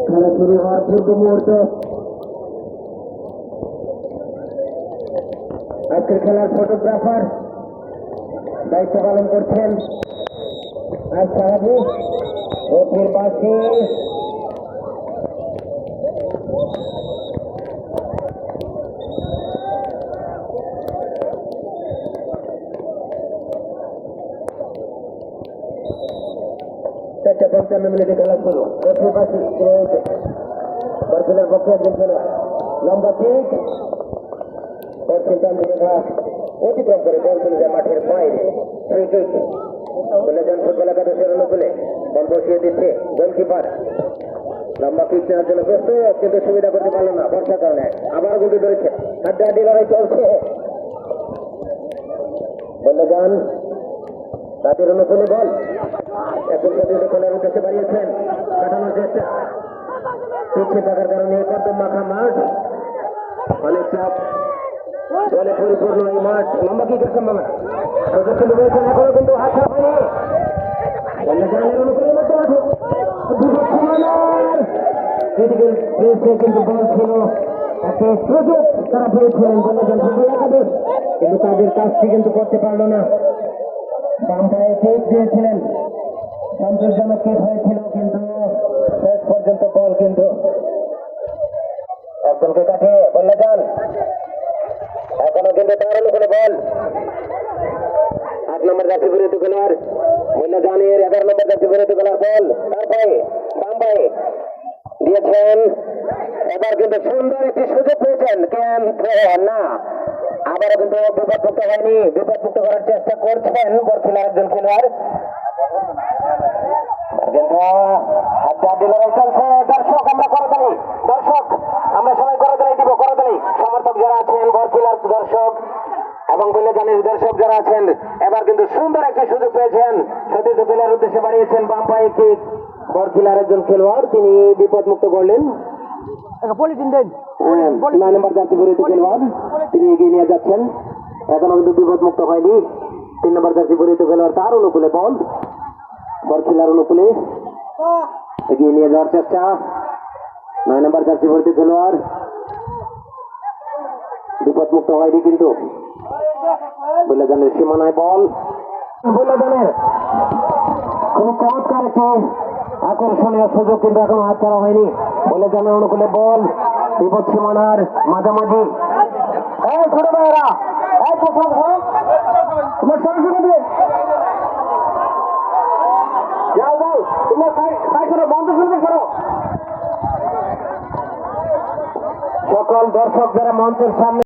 খেলা শুরু হওয়ার পূর্ব মুহূর্ত। আজকের খেলার ফটোগ্রাফার দায়িত্ব পালন করছেন আর সাহাবু ও ফির বাসি চারটা 55 মিনিটে খেলা শুরু। ফির বাসি বর্তমানের পক্ষে একজন খেলোয়াড় লম্বা কিক করছেন তানভীরেখা অতিক্রম করে বল চলে যায় মাঠের বাইরে। বলেছেন ফুটবল একাদশের অনুকূলে বল বসিয়ে দিচ্ছে গোলকিপার। লম্বা পিচ নেওয়ার জন্য প্রস্তুত, কিন্তু সুবিধা করতে পারল না বর্ষার কারণে। আবার গুটি ধরেছে, হাড্ডাহাড্ডি লড়াই চলছে। বললে যান তাদের অনুকূলে বল এখন সদস্য খেলার উদ্দেশ্যে বাড়িয়েছেন, কাটানোর চেষ্টা পিছিয়ে থাকার কারণে কদম মাখা মাঠ, অনেক চাপ বলে পরিপূর্ণ এই মাঠ। লম্বা কিকের সম্ভাবনা সদস্য রয়েছেন, এখনো কিন্তু হাত ছাড়া হয়নি। কিন্তু বল ছিল একটা সুযোগ তারা পেয়েছিলেন বললেন ফুটবল একাদশ, কিন্তু তাদের কাজটি কিন্তু করতে পারল না। বাম পায়ে কেক দিয়েছিলেন, সন্তোষজনক কেক হয়েছিল, কিন্তু শেষ পর্যন্ত বল কিন্তু একজনকে কাটিয়ে বললে যান। এখনো কিন্তু তার অনুকূলে বল 8 নম্বর জার্সি পরিহিত খেলোয়াড় বললে জানের 11 নম্বর জার্সি পরিহিত খেলোয়াড় বল তার পায়ে বাম পায়ে দিয়েছেন। এবার কিন্তু সুন্দর একটি সুযোগ পেয়েছেন, কিন্তু না, আবারও কিন্তু বিপদমুক্ত হয়নি। বিপদমুক্ত করার চেষ্টা করছেন বরখিলার একজন খেলোয়াড়, কিন্তু হাড্ডাহাড্ডি লড়াই চলছে। দর্শক আমরা করে দিই, দর্শক আমরা সবাই করে দিই, দিব করে দিই। সমর্থক যারা আছেন বরখিলার দর্শক এবং বলে জানিস দর্শক যারা আছেন, এবার কিন্তু সুন্দর একটি সুযোগ পেয়েছেন। সতীর্থ খেলার উদ্দেশ্যে বাড়িয়েছেন বাম পায়ে কিক বরখিলার একজন খেলোয়াড়, তিনি বিপদমুক্ত করলেন। 9 নম্বর জার্সি পরিহিত খেলোয়াড় তিনি এগিয়ে নিয়ে যাচ্ছেন, এখনো কিন্তু বিপদমুক্ত হয়নি। 3 নম্বর জার্সি পরিহিত খেলোয়াড় তার অনুকূলে বল বরখিলার অনুকূলে এগিয়ে নিয়ে যাওয়ার চেষ্টা। 9 নম্বর জার্সি পরিহিত খেলোয়াড় বিপদমুক্ত হয়নি, কিন্তু বুল্লাজানের সীমানায় বল। বুল্লাজানের খুব চমৎকার একটি আকর্ষণীয় সুযোগ, কিন্তু এখন হাত ছাড়া হয়নি। বুল্লাজানের অনুকূলে বল বিপদ সীমানার মাঝামাঝি। ছোট ভাইয়েরা তোমার সরাসরি দেবে যাও যাও, তোমরা বন্ধ শুনতে করো। সকল দর্শক যারা মঞ্চের সামনে